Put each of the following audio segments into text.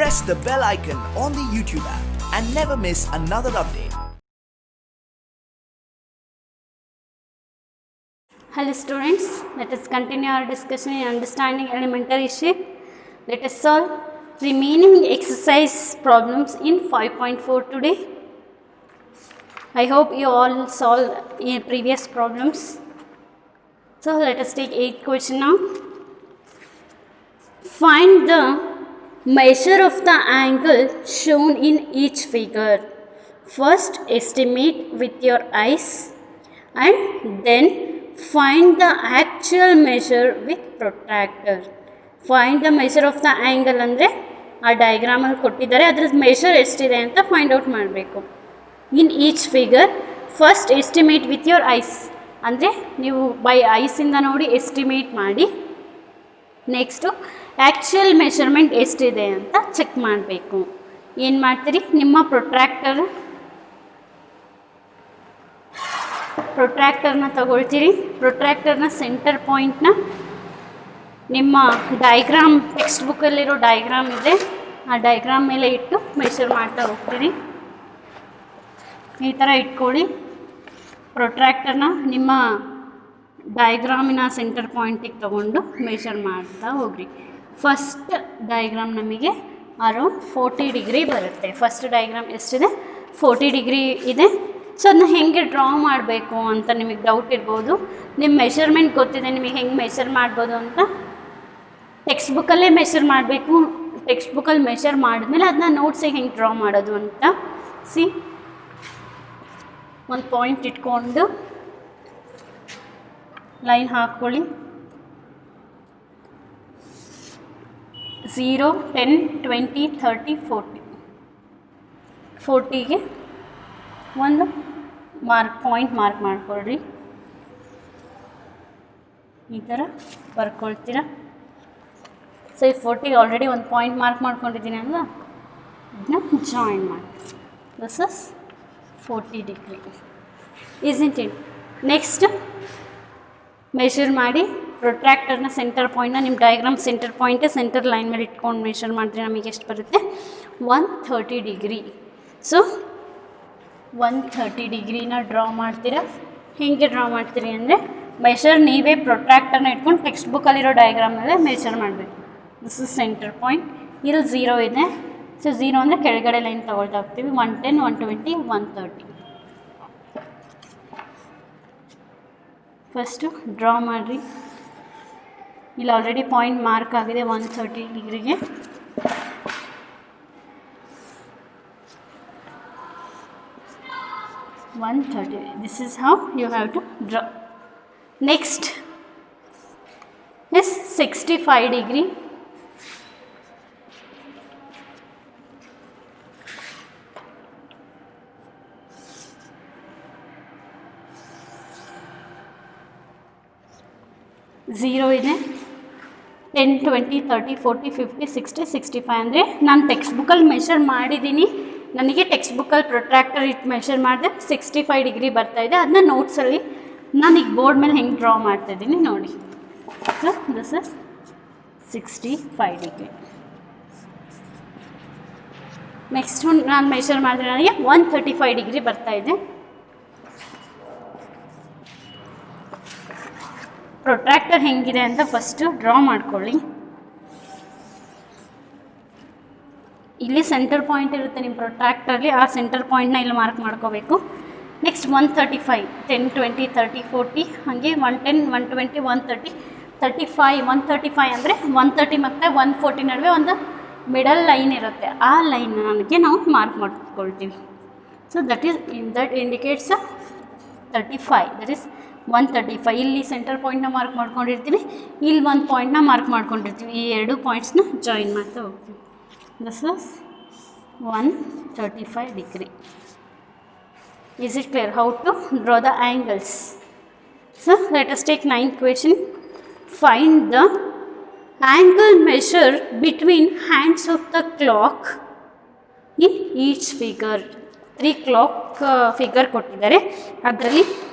press the bell icon on the YouTube app and never miss another update. Hello students, let us continue our discussion in understanding elementary shape. Let us solve remaining exercise problems in 5.4 today. I hope you all solved previous problems. So let us take 8th question now. Find the measure of the angle shown in each figure. First estimate with your eyes and then find the actual measure with protractor. Find the measure of the angle ಅಂದರೆ ಆ ಡಯಾಗ್ರಾಮಲ್ಲಿ ಕೊಟ್ಟಿದ್ದಾರೆ, ಅದ್ರದ್ದು measure ಎಷ್ಟಿದೆ ಅಂತ find out ಮಾಡಬೇಕು. In each figure first estimate with your ice ಅಂದರೆ ನೀವು by ಐಸಿಂದ ನೋಡಿ ಎಸ್ಟಿಮೇಟ್ ಮಾಡಿ. ನೆಕ್ಸ್ಟು ಆ್ಯಕ್ಚುಯಲ್ ಮೆಷರ್ಮೆಂಟ್ ಎಷ್ಟಿದೆ ಅಂತ ಚೆಕ್ ಮಾಡಬೇಕು. ಏನು ಮಾಡ್ತೀರಿ, ನಿಮ್ಮ ಪ್ರೊಟ್ರಾಕ್ಟರ್ನ ತಗೊಳ್ತೀರಿ. ಪ್ರೊಟ್ರಾಕ್ಟರ್ನ ಸೆಂಟರ್ ಪಾಯಿಂಟ್ನ ನಿಮ್ಮ ಡಯಾಗ್ರಾಮ್ ಟೆಕ್ಸ್ಟ್ ಬುಕ್ಕಲ್ಲಿರೋ ಡಯಾಗ್ರಾಮ್ ಇದೆ, ಆ ಡಯಾಗ್ರಾಮ್ ಮೇಲೆ ಇಟ್ಟು ಮೆಷರ್ ಮಾಡ್ತಾ ಹೋಗ್ತೀರಿ. ಈ ಥರ ಇಟ್ಕೊಳ್ಳಿ. ಪ್ರೊಟ್ರಾಕ್ಟರ್ನ ನಿಮ್ಮ ಡಯಾಗ್ರಾಮಿನ ಸೆಂಟರ್ ಪಾಯಿಂಟಿಗೆ ತೊಗೊಂಡು ಮೆಷರ್ ಮಾಡ್ತಾ ಹೋಗ್ರಿ. ಫಸ್ಟ್ ಡಯಾಗ್ರಾಮ್ ನಮಗೆ ಅರೌಂಡ್ 40 ಡಿಗ್ರಿ ಬರುತ್ತೆ. ಫಸ್ಟ್ ಡಯಾಗ್ರಾಮ್ ಎಷ್ಟಿದೆ, 40 ಡಿಗ್ರಿ ಇದೆ. ಸೊ ಅದನ್ನ ಹೇಗೆ ಡ್ರಾ ಮಾಡಬೇಕು ಅಂತ ನಿಮಗೆ ಡೌಟ್ ಇರ್ಬೋದು. ನಿಮ್ಮ ಮೆಷರ್ಮೆಂಟ್ ಗೊತ್ತಿದೆ, ನಿಮಗೆ ಹೆಂಗೆ ಮೆಷರ್ ಮಾಡ್ಬೋದು ಅಂತ. ಟೆಕ್ಸ್ಟ್ ಬುಕ್ಕಲ್ಲೇ ಮೆಷರ್ ಮಾಡಬೇಕು. ಟೆಕ್ಸ್ಟ್ ಬುಕ್ಕಲ್ಲಿ ಮೆಷರ್ ಮಾಡಿದ್ಮೇಲೆ ಅದನ್ನ ನೋಟ್ಸಿಗೆ ಹೆಂಗೆ ಡ್ರಾ ಮಾಡೋದು ಅಂತ ಒಂದು ಪಾಯಿಂಟ್ ಇಟ್ಕೊಂಡು ಲೈನ್ ಹಾಕ್ಕೊಳ್ಳಿ. 0, 10, 20, 30, 40. 40ಗೆ ಒಂದು ಪಾಯಿಂಟ್ ಮಾರ್ಕ್ ಮಾಡ್ಕೊಳ್ರಿ. ಈ ಥರ ಬರ್ಕೊಳ್ತೀರಾ. ಸೊ ಈ 40ಗೆ ಆಲ್ರೆಡಿ ಒಂದು ಪಾಯಿಂಟ್ ಮಾರ್ಕ್ ಮಾಡ್ಕೊಂಡಿದ್ದೀನಿ ಅಲ್ಲ, ಇದನ್ನ ಜಾಯಿನ್ ಮಾಡಿ. This is 40 degree. Isn't it. Next measure ಮಾಡಿ. ಪ್ರೊಟ್ರಾಕ್ಟರ್ನ ಸೆಂಟರ್ ಪಾಯಿಂಟ್ನ ನಿಮ್ಮ diagram centre point centre line ಮೇಲೆ ಇಟ್ಕೊಂಡು ಮೆಷರ್ ಮಾಡಿದ್ರೆ ನಮಗೆ ಎಷ್ಟು ಬರುತ್ತೆ, 130 ಡಿಗ್ರಿ. ಸೊ 130 ಡಿಗ್ರಿನ ಡ್ರಾ ಮಾಡ್ತೀರಾ. ಹೇಗೆ ಡ್ರಾ ಮಾಡ್ತೀರಿ ಅಂದರೆ ಮೆಷರ್ ನೀವೇ ಪ್ರೊಟ್ರಾಕ್ಟರ್ನ ಇಟ್ಕೊಂಡು ಟೆಕ್ಸ್ಟ್ ಬುಕ್ಕಲ್ಲಿರೋ ಡಯಾಗ್ರಾಮ್ ಮೇಲೆ ಮೆಷರ್ ಮಾಡಬೇಕು. This is centre point. ಇಲ್ಲಿ 0 ಇದೆ. ಸೊ 0 ಅಂದರೆ ಕೆಳಗಡೆ ಲೈನ್ ತೊಗೊಳ್ತಾ ಹೋಗ್ತೀವಿ. 110, 120, 130. ಫಸ್ಟು ಡ್ರಾ ಮಾಡಿರಿ. ಇಲ್ಲಿ ಆಲ್ರೆಡಿ ಪಾಯಿಂಟ್ ಮಾರ್ಕ್ ಆಗಿದೆ 130 ಡಿಗ್ರಿಗೆ. This is how you have to draw. Next is 65 degree. Zero ಇದೆ. 10, 20, 30, 40, 50, 60, 65 ಅಂದರೆ ನಾನು ಟೆಕ್ಸ್ಟ್ ಬುಕ್ಕಲ್ಲಿ ಮೆಷರ್ ಮಾಡಿದ್ದೀನಿ. ನನಗೆ ಟೆಕ್ಸ್ಟ್ ಬುಕ್ಕಲ್ಲಿ ಪ್ರೊಟ್ರಾಕ್ಟರ್ ಇಟ್ಟು ಮೆಷರ್ ಮಾಡಿದೆ 65 ಡಿಗ್ರಿ ಬರ್ತಾಯಿದೆ. ಅದನ್ನ ನೋಟ್ಸಲ್ಲಿ ನಾನು ಈಗ ಬೋರ್ಡ್ ಮೇಲೆ ಹೆಂಗೆ ಡ್ರಾ ಮಾಡ್ತಾಯಿದ್ದೀನಿ ನೋಡಿ. So this is 65 degree. Next ನಾನು ಮೆಷರ್ ಮಾಡಿದ್ರೆ ನನಗೆ 135 ಡಿಗ್ರಿ ಬರ್ತಾಯಿದೆ. ಪ್ರೊಟ್ರಾಕ್ಟರ್ ಹೆಂಗಿದೆ ಅಂತ ಫಸ್ಟು ಡ್ರಾ ಮಾಡ್ಕೊಳ್ಳಿ. ಇಲ್ಲಿ ಸೆಂಟರ್ ಪಾಯಿಂಟ್ ಇರುತ್ತೆ ನಿಮ್ಮ ಪ್ರೊಟ್ರಾಕ್ಟರ್ಲಿ, ಆ ಸೆಂಟರ್ ಪಾಯಿಂಟ್ನ ಇಲ್ಲಿ ಮಾರ್ಕ್ ಮಾಡ್ಕೋಬೇಕು. ನೆಕ್ಸ್ಟ್ 135, 10, 20, 30, 40 ಹಾಗೆ 110, 120, 130, 35. 135 ಅಂದರೆ 130 ಮತ್ತು 140 ನಡುವೆ ಒಂದು ಮಿಡಲ್ ಲೈನ್ ಇರುತ್ತೆ. ಆ ಲೈನ್ ನನಗೆ ನಾವು ಮಾರ್ಕ್ ಮಾಡ್ಕೊಳ್ತೀವಿ. So that indicates 35. That is 135. ಇಲ್ಲಿ ಸೆಂಟರ್ ಪಾಯಿಂಟ್ನ ಮಾರ್ಕ್ ಮಾಡ್ಕೊಂಡಿರ್ತೀವಿ, ಇಲ್ಲಿ ಒಂದು ಪಾಯಿಂಟ್ನ ಮಾರ್ಕ್ ಮಾಡ್ಕೊಂಡಿರ್ತೀವಿ. ಈ ಎರಡು ಪಾಯಿಂಟ್ಸ್ನ ಜಾಯಿನ್ ಮಾಡ್ತಾ ಹೋಗ್ತೀವಿ. This is 135 degree. Is it clear how to draw the angles? So let us take 9th question. Find the angle measure between hands of the clock in each figure. 3 clock figure ಕೊಟ್ಟಿದ್ದಾರೆ, ಅದರಲ್ಲಿ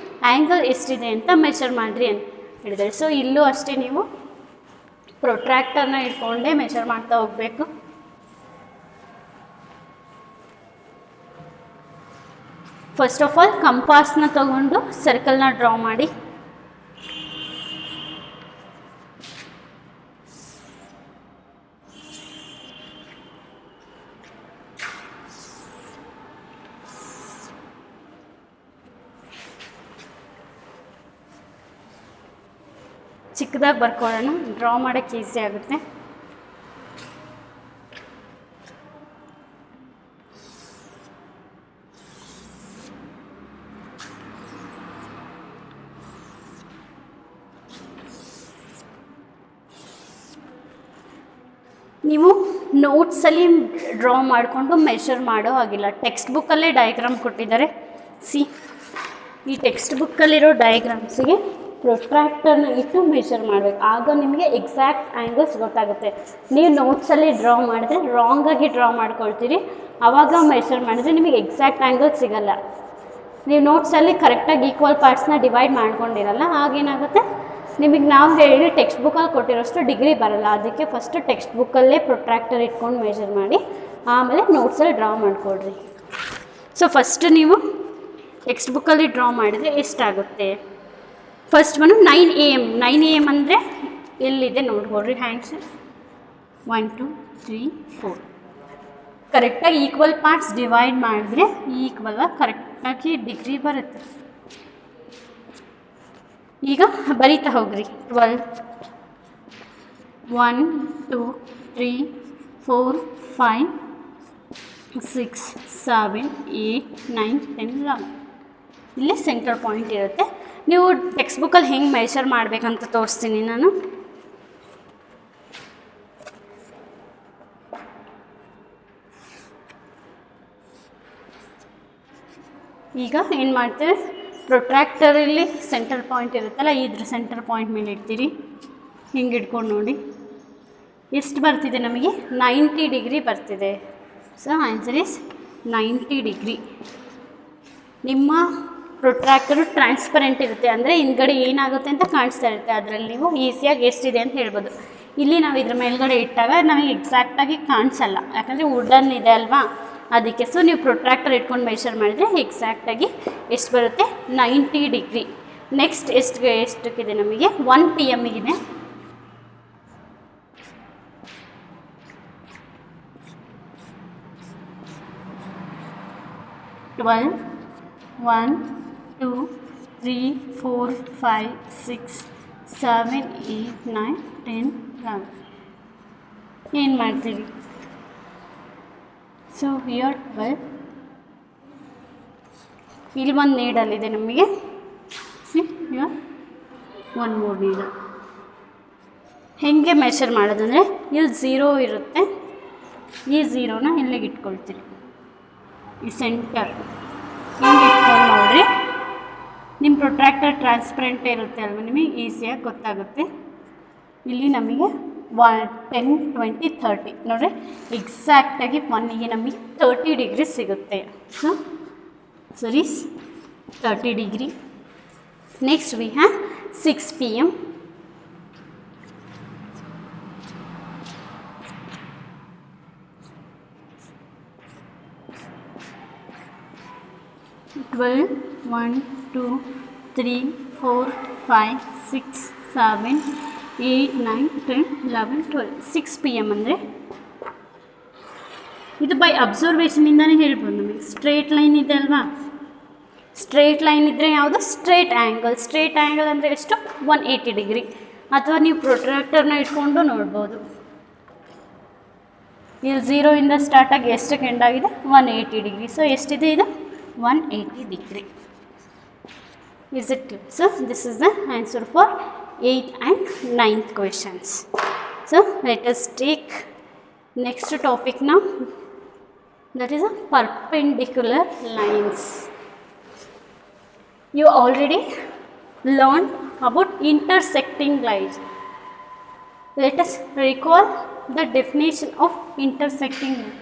angle ಎಷ್ಟಿದೆ ಅಂತ measure ಮಾಡಿರಿ ಅಂತ ಹೇಳಿದ್ದಾರೆ. So ಇಲ್ಲೂ ಅಷ್ಟೇ ನೀವು ಪ್ರೊಟ್ರಾಕ್ಟರ್ನ ಇಟ್ಕೊಂಡೇ ಮೆಷರ್ ಮಾಡ್ತಾ ಹೋಗಬೇಕು. ಫಸ್ಟ್ ಆಫ್ ಆಲ್ ಕಂಪಾಸ್ನ ತಗೊಂಡು ಸರ್ಕಲ್ನ ಡ್ರಾ ಮಾಡಿ. ಚಿಕ್ಕದಾಗಿ ಬರ್ಕೊಳ್ಳೋಣ, ಡ್ರಾ ಮಾಡೋಕ್ಕೆ ಈಸಿ ಆಗುತ್ತೆ. ನೀವು ನೋಟ್ಸಲ್ಲಿ ಡ್ರಾ ಮಾಡಿಕೊಂಡು ಮೆಷರ್ ಮಾಡೋ ಹಾಗಿಲ್ಲ. ಟೆಕ್ಸ್ಟ್ ಬುಕ್ಕಲ್ಲೇ ಡಯಾಗ್ರಾಮ್ ಕೊಟ್ಟಿದ್ದಾರೆ. ಈ ಟೆಕ್ಸ್ಟ್ ಬುಕ್ಕಲ್ಲಿರೋ ಡಯಾಗ್ರಾಮ್ಸಿಗೆ ಪ್ರೊಟ್ರಾಕ್ಟರ್ನ ಇಟ್ಟು ಮೆಷರ್ ಮಾಡಬೇಕು. ಆಗ ನಿಮಗೆ ಎಕ್ಸಾಕ್ಟ್ ಆ್ಯಂಗಲ್ಸ್ ಗೊತ್ತಾಗುತ್ತೆ. ನೀವು ನೋಟ್ಸಲ್ಲಿ ಡ್ರಾ ಮಾಡಿದ್ರೆ ರಾಂಗಾಗಿ ಡ್ರಾ ಮಾಡ್ಕೊಳ್ತೀರಿ, ಆವಾಗ ಮೆಷರ್ ಮಾಡಿದ್ರೆ ನಿಮಗೆ ಎಕ್ಸಾಕ್ಟ್ ಆ್ಯಂಗಲ್ ಸಿಗೋಲ್ಲ. ನೀವು ನೋಟ್ಸಲ್ಲಿ ಕರೆಕ್ಟಾಗಿ ಈಕ್ವಲ್ ಪಾರ್ಟ್ಸ್ನ ಡಿವೈಡ್ ಮಾಡ್ಕೊಂಡಿರಲ್ಲ, ಆಗೇನಾಗುತ್ತೆ ನಿಮಗೆ ನಾವು ಹೇಳಿ ಟೆಕ್ಸ್ಟ್ ಬುಕ್ಕಲ್ಲಿ ಕೊಟ್ಟಿರೋಷ್ಟು ಡಿಗ್ರಿ ಬರೋಲ್ಲ. ಅದಕ್ಕೆ ಫಸ್ಟು ಟೆಕ್ಸ್ಟ್ ಬುಕ್ಕಲ್ಲೇ ಪ್ರೊಟ್ರಾಕ್ಟರ್ ಇಟ್ಕೊಂಡು ಮೆಷರ್ ಮಾಡಿ ಆಮೇಲೆ ನೋಟ್ಸಲ್ಲಿ ಡ್ರಾ ಮಾಡಿಕೊಡ್ರಿ. ಸೊ ಫಸ್ಟ್ ನೀವು ಟೆಕ್ಸ್ಟ್ ಬುಕ್ಕಲ್ಲಿ ಡ್ರಾ ಮಾಡಿದರೆ ಎಷ್ಟಾಗುತ್ತೆ? First one 9 AM. 9 AM ಅಂದರೆ ಎಲ್ಲಿದೆ ನೋಡ್ಕೊಡ್ರಿ. ಹ್ಯಾಂಡ್ಸ್ 1 2 3 4 ಕರೆಕ್ಟಾಗಿ ಈಕ್ವಲ್ ಪಾರ್ಟ್ಸ್ ಡಿವೈಡ್ ಮಾಡಿದ್ರೆ ಈಕ್ವಲ್ ಕರೆಕ್ಟಾಗಿ ಡಿಗ್ರಿ ಬರುತ್ತೆ. ಈಗ ಬರೀತಾ ಹೋಗ್ರಿ. 12 1 2 3 4 5 6 7 8 9 10 11 ಇಲ್ಲೇ ಸೆಂಟರ್ ಪಾಯಿಂಟ್ ಇರುತ್ತೆ. ನೀವು ಟೆಕ್ಸ್ಟ್ ಬುಕ್ಕಲ್ಲಿ ಹೆಂಗೆ ಮೆಷರ್ ಮಾಡಬೇಕಂತ ತೋರಿಸ್ತೀನಿ ನಾನು. ಈಗ ಏನು ಮಾಡ್ತೀವಿ, ಪ್ರೊಟ್ರಾಕ್ಟರಲ್ಲಿ ಸೆಂಟರ್ ಪಾಯಿಂಟ್ ಇರುತ್ತಲ್ಲ, ಇದ್ರ ಸೆಂಟರ್ ಪಾಯಿಂಟ್ ಮೇಲೆ ಇಡ್ತೀರಿ. ಹಿಂಗೆ ಇಟ್ಕೊಂಡು ನೋಡಿ ಎಷ್ಟು ಬರ್ತಿದೆ ನಮಗೆ, 90 ಡಿಗ್ರಿ ಬರ್ತಿದೆ. So answer is 90 degree. ನಿಮ್ಮ ಪ್ರೊಟ್ರಾಕ್ಟರು ಟ್ರಾನ್ಸ್ಪರೆಂಟ್ ಇರುತ್ತೆ, ಅಂದರೆ ಹಿಂದ್ಗಡೆ ಏನಾಗುತ್ತೆ ಅಂತ ಕಾಣಿಸ್ತಾ ಇರುತ್ತೆ. ಅದರಲ್ಲಿ ನೀವು ಈಸಿಯಾಗಿ ಎಷ್ಟಿದೆ ಅಂತ ಹೇಳ್ಬೋದು. ಇಲ್ಲಿ ನಾವು ಇದ್ರ ಮೇಲ್ಗಡೆ ಇಟ್ಟಾಗ ನಮಗೆ ಎಕ್ಸಾಕ್ಟಾಗಿ ಕಾಣಿಸಲ್ಲ, ಯಾಕಂದರೆ ವುಡನ್ ಇದೆ ಅಲ್ವಾ, ಅದಕ್ಕೆ. ಸೊ ನೀವು ಪ್ರೊಟ್ರಾಕ್ಟರ್ ಇಟ್ಕೊಂಡು ಮೆಷರ್ ಮಾಡಿದರೆ ಎಕ್ಸಾಕ್ಟಾಗಿ ಎಷ್ಟು ಬರುತ್ತೆ, 90 ಡಿಗ್ರಿ. ನೆಕ್ಸ್ಟ್ ಎಷ್ಟಕ್ಕಿದೆ ನಮಗೆ, 1 PM ಇದೆ. ಟ್ವೆಲ್ 1 2 3 4 5 6 7 8 9 10 11 ಏನು ಮಾಡ್ತೀವಿ. ಸೊ ಹಿಯರ್ 12 ಇಲ್ಲಿ ಒಂದು ನೀಡಲ್ಲಿದೆ ನಮಗೆ. Here 1 more needle. ಹೇಗೆ ಮೆಷರ್ ಮಾಡೋದಂದರೆ ಇಲ್ಲಿ 0 ಇರುತ್ತೆ, ಈ 0ನ ಇಲ್ಲಿಗೆ ಇಟ್ಕೊಳ್ತೀರಿ, ಈ ಸೆಂಟರ್ ಹಿಂಗೆ ಇಟ್ಕೊಂಡು ನೋಡಿರಿ. ನಿಮ್ಮ ಪ್ರೊಟ್ರಾಕ್ಟರ್ ಟ್ರಾನ್ಸ್ಪರೆಂಟ್ ಇರುತ್ತೆ ಅಲ್ವ, ನಿಮಗೆ ಈಸಿಯಾಗಿ ಗೊತ್ತಾಗುತ್ತೆ. ಇಲ್ಲಿ ನಮಗೆ 10 20 30 ನೋಡಿರಿ, ಎಕ್ಸಾಕ್ಟಾಗಿ 1ಗೆ ನಮಗೆ 30 ಡಿಗ್ರಿ ಸಿಗುತ್ತೆ. So sarees 30 degree. Next we have 6 PM. Twelve 1 2 3 4 5 6 7 8 9 10 11 12 6 PM ಅಂದರೆ ಇದು ಬೈ ಅಬ್ಸರ್ವೇಷನಿಂದನೇ ಹೇಳ್ಬೋದು. ನಮಗೆ ಸ್ಟ್ರೇಟ್ ಲೈನ್ ಇದೆ ಅಲ್ವಾ, ಸ್ಟ್ರೇಟ್ ಲೈನ್ ಇದ್ದರೆ ಯಾವುದು, ಸ್ಟ್ರೇಟ್ ಆ್ಯಂಗಲ್. ಸ್ಟ್ರೇಟ್ ಆ್ಯಂಗಲ್ ಅಂದರೆ ಎಷ್ಟು, 180 ಡಿಗ್ರಿ. ಅಥವಾ ನೀವು ಪ್ರೊಟ್ರಾಕ್ಟರ್ನ ಇಟ್ಕೊಂಡು ನೋಡ್ಬೋದು. ಇಲ್ಲಿ 0 ಸ್ಟಾರ್ಟ್ ಆಗಿ ಎಷ್ಟಕ್ಕೆ ಎಂಡ್ ಆಗಿದೆ, 180 ಡಿಗ್ರಿ. ಸೊ ಎಷ್ಟಿದೆ ಇದು, 180 degree. Is it clear? So this is the answer for 8th and 9th questions. So let us take next topic now, that is a perpendicular lines. You already learned about intersecting lines. Let us recall the definition of intersecting line.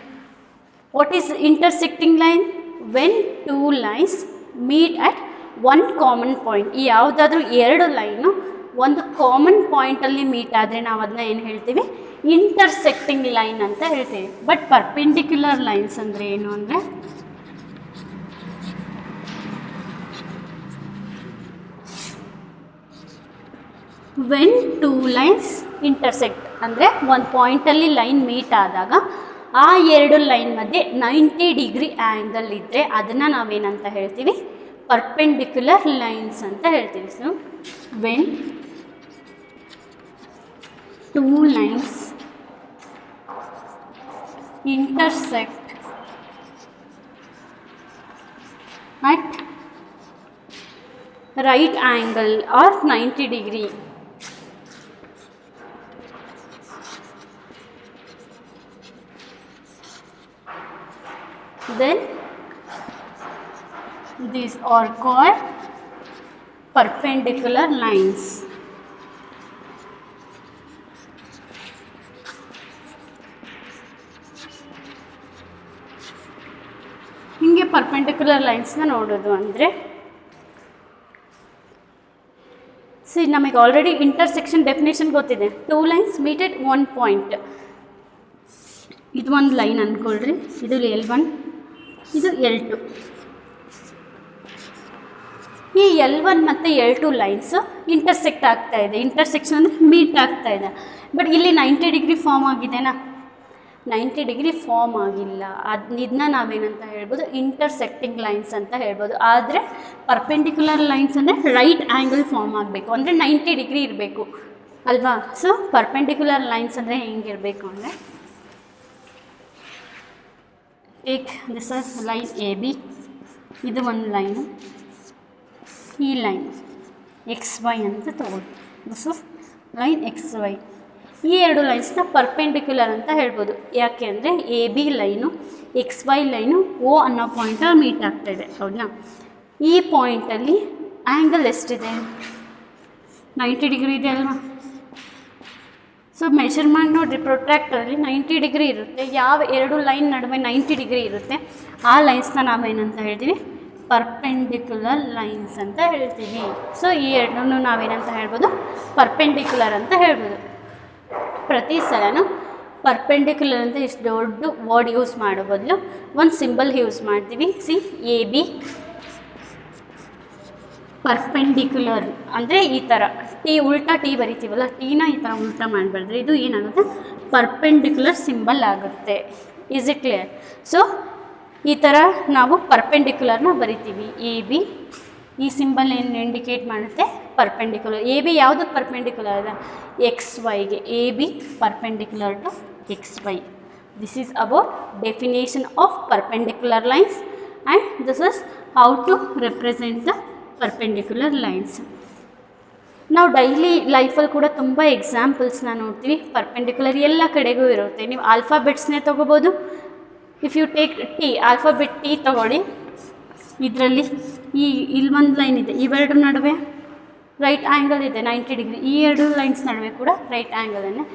What is intersecting line? When two lines meet at one common point. ಈ ಯಾವುದಾದ್ರೂ ಎರಡು line ಒಂದು common ಪಾಯಿಂಟಲ್ಲಿ meet ಆದರೆ ನಾವು ಅದನ್ನ ಏನು ಹೇಳ್ತೀವಿ, intersecting line ಅಂತ ಹೇಳ್ತೀವಿ. ಬಟ್ ಪರ್ಪೆಂಡಿಕ್ಯುಲರ್ ಲೈನ್ಸ್ ಅಂದರೆ ಏನು ಅಂದರೆ, ವೆನ್ ಟೂ ಲೈನ್ಸ್ ಇಂಟರ್ಸೆಕ್ಟ್ ಅಂದರೆ ಒಂದು ಪಾಯಿಂಟಲ್ಲಿ ಲೈನ್ ಮೀಟ್ ಆದಾಗ ಆ ಎರಡು ಲೈನ್ ಮಧ್ಯೆ 90 ಡಿಗ್ರಿ ಆ್ಯಂಗಲ್ ಇದ್ದರೆ ಅದನ್ನು ನಾವೇನಂತ ಹೇಳ್ತೀವಿ, ಪರ್ಪೆಂಡಿಕ್ಯುಲರ್ ಲೈನ್ಸ್ ಅಂತ ಹೇಳ್ತೀವಿ. So when two lines intersect at right angle or 90 degree, then these are called perpendicular lines. ಹಿಂಗೆ ಪರ್ಪೆಂಡಿಕ್ಯುಲರ್ ಲೈನ್ಸ್ನ ನೋಡೋದು ಅಂದರೆ ನಮಗೆ ಆಲ್ರೆಡಿ ಇಂಟರ್ಸೆಕ್ಷನ್ ಡೆಫಿನೇಷನ್ ಗೊತ್ತಿದೆ. Two lines meted one point. ಇದು ಒಂದು ಲೈನ್ ಅಂದ್ಕೊಳ್ರಿ, ಇದು L1, ಇದು L2. ಈ L1 ಮತ್ತು L2 ಲೈನ್ಸು ಇಂಟರ್ಸೆಕ್ಟ್ ಆಗ್ತಾ ಇದೆ. ಇಂಟರ್ಸೆಕ್ಷನ್ ಅಂದರೆ ಮೀಟ್ ಆಗ್ತಾ ಇದೆ. ಬಟ್ ಇಲ್ಲಿ 90 ಡಿಗ್ರಿ ಫಾರ್ಮ್ ಆಗಿದೆನಾ? 90 ಡಿಗ್ರಿ ಫಾರ್ಮ್ ಆಗಿಲ್ಲ. ಇದನ್ನ ನಾವೇನಂತ ಹೇಳ್ಬೋದು, ಇಂಟರ್ಸೆಕ್ಟಿಂಗ್ ಲೈನ್ಸ್ ಅಂತ ಹೇಳ್ಬೋದು. ಆದರೆ ಪರ್ಪೆಂಡಿಕ್ಯುಲರ್ ಲೈನ್ಸ್ ಅಂದರೆ ರೈಟ್ ಆ್ಯಂಗಲ್ ಫಾರ್ಮ್ ಆಗಬೇಕು, ಅಂದರೆ 90 ಡಿಗ್ರಿ ಇರಬೇಕು ಅಲ್ವಾ? ಸೊ ಪರ್ಪೆಂಡಿಕ್ಯುಲರ್ ಲೈನ್ಸ್ ಅಂದರೆ ಹೆಂಗಿರಬೇಕು ಅಂದರೆ, take this is line AB, ಇದು ಒಂದು ಲೈನು, ಈ ಲೈನ್ XY ಅಂತ ತಗೊಳ್ಳಿ. This is line XY. ಈ ಎರಡು ಲೈನ್ಸ್ನ ಪರ್ಪೆಂಡಿಕ್ಯುಲರ್ ಅಂತ ಹೇಳ್ಬೋದು. ಯಾಕೆ ಅಂದರೆ AB line XY line O ಅನ್ನೋ ಪಾಯಿಂಟಲ್ಲಿ ಮೀಟ್ ಆಗ್ತಾಯಿದೆ, ಹೌದಾ? ಈ ಪಾಯಿಂಟಲ್ಲಿ ಆ್ಯಂಗಲ್ ಎಷ್ಟಿದೆ? 90 ಡಿಗ್ರಿ ಇದೆ ಅಲ್ವಾ? ಸೊ ಮೆಷರ್ ಮಾಡಿ ನೋಡಿರಿ, ಪ್ರೊಟ್ರಾಕ್ಟರಲ್ಲಿ 90 ಡಿಗ್ರಿ ಇರುತ್ತೆ. ಯಾವ ಎರಡು ಲೈನ್ ನಡುವೆ 90 ಡಿಗ್ರಿ ಇರುತ್ತೆ ಆ ಲೈನ್ಸ್ನ ನಾವೇನಂತ ಹೇಳ್ತೀವಿ, ಪರ್ಪೆಂಡಿಕ್ಯುಲರ್ ಲೈನ್ಸ್ ಅಂತ ಹೇಳ್ತೀವಿ. ಸೊ ಈ ಎರಡನ್ನೂ ನಾವೇನಂತ ಹೇಳ್ಬೋದು, ಪರ್ಪೆಂಡಿಕ್ಯುಲರ್ ಅಂತ ಹೇಳ್ಬೋದು. ಪ್ರತಿ ಸಲನೂ ಪರ್ಪೆಂಡಿಕ್ಯುಲರ್ ಅಂತ ಇಷ್ಟು ದೊಡ್ಡ ವರ್ಡ್ ಯೂಸ್ ಮಾಡೋ ಬದಲು ಒಂದು ಸಿಂಬಲ್ ಯೂಸ್ ಮಾಡ್ತೀವಿ. AB ಪರ್ಪೆಂಡಿಕ್ಯುಲರ್ ಅಂದರೆ ಈ ಥರ ಉಲ್ಟಾ ಟಿ ಬರಿತೀವಲ್ಲ, ಟೀನ ಈ ಥರ ಉಲ್ಟಾ ಮಾಡಬಾರ್ದು. ಇದು ಏನಾಗುತ್ತೆ, ಪರ್ಪೆಂಡಿಕ್ಯುಲರ್ ಸಿಂಬಲ್ ಆಗುತ್ತೆ. Is it clear? ಸೊ ಈ ಥರ ನಾವು ಪರ್ಪೆಂಡಿಕ್ಯುಲರ್ನ ಬರಿತೀವಿ. AB ಈ ಸಿಂಬಲ್ ಏನು ಇಂಡಿಕೇಟ್ ಮಾಡುತ್ತೆ, ಪರ್ಪೆಂಡಿಕ್ಯುಲರ್. AB ಯಾವುದಕ್ಕೆ ಪರ್ಪೆಂಡಿಕ್ಯುಲರ್ ಇದೆ? XYಗೆ. AB perpendicular to XY. This is about definition of perpendicular lines and this is how to represent the perpendicular lines. ನಾವು ಡೈಲಿ ಲೈಫಲ್ಲಿ ಕೂಡ ತುಂಬ ಎಕ್ಸಾಂಪಲ್ಸ್ನ ನೋಡ್ತೀವಿ. ಪರ್ಪೆಂಡಿಕ್ಯುಲರ್ ಎಲ್ಲ ಕಡೆಗೂ ಇರುತ್ತೆ. ನೀವು ಆಲ್ಫಾಬೆಟ್ಸ್ನೇ ತೊಗೋಬೋದು. If you take T, alphabet T ತೊಗೊಳ್ಳಿ. ಇದರಲ್ಲಿ ಇಲ್ಲಿ ಒಂದು ಲೈನ್ ಇದೆ, ಇವೆರಡು ನಡುವೆ ರೈಟ್ ಆ್ಯಂಗಲ್ ಇದೆ 90 ಡಿಗ್ರಿ. ಈ ಎರಡು ಲೈನ್ಸ್ ನಡುವೆ ಕೂಡ ರೈಟ್ ಆ್ಯಂಗಲನ್ನೇ.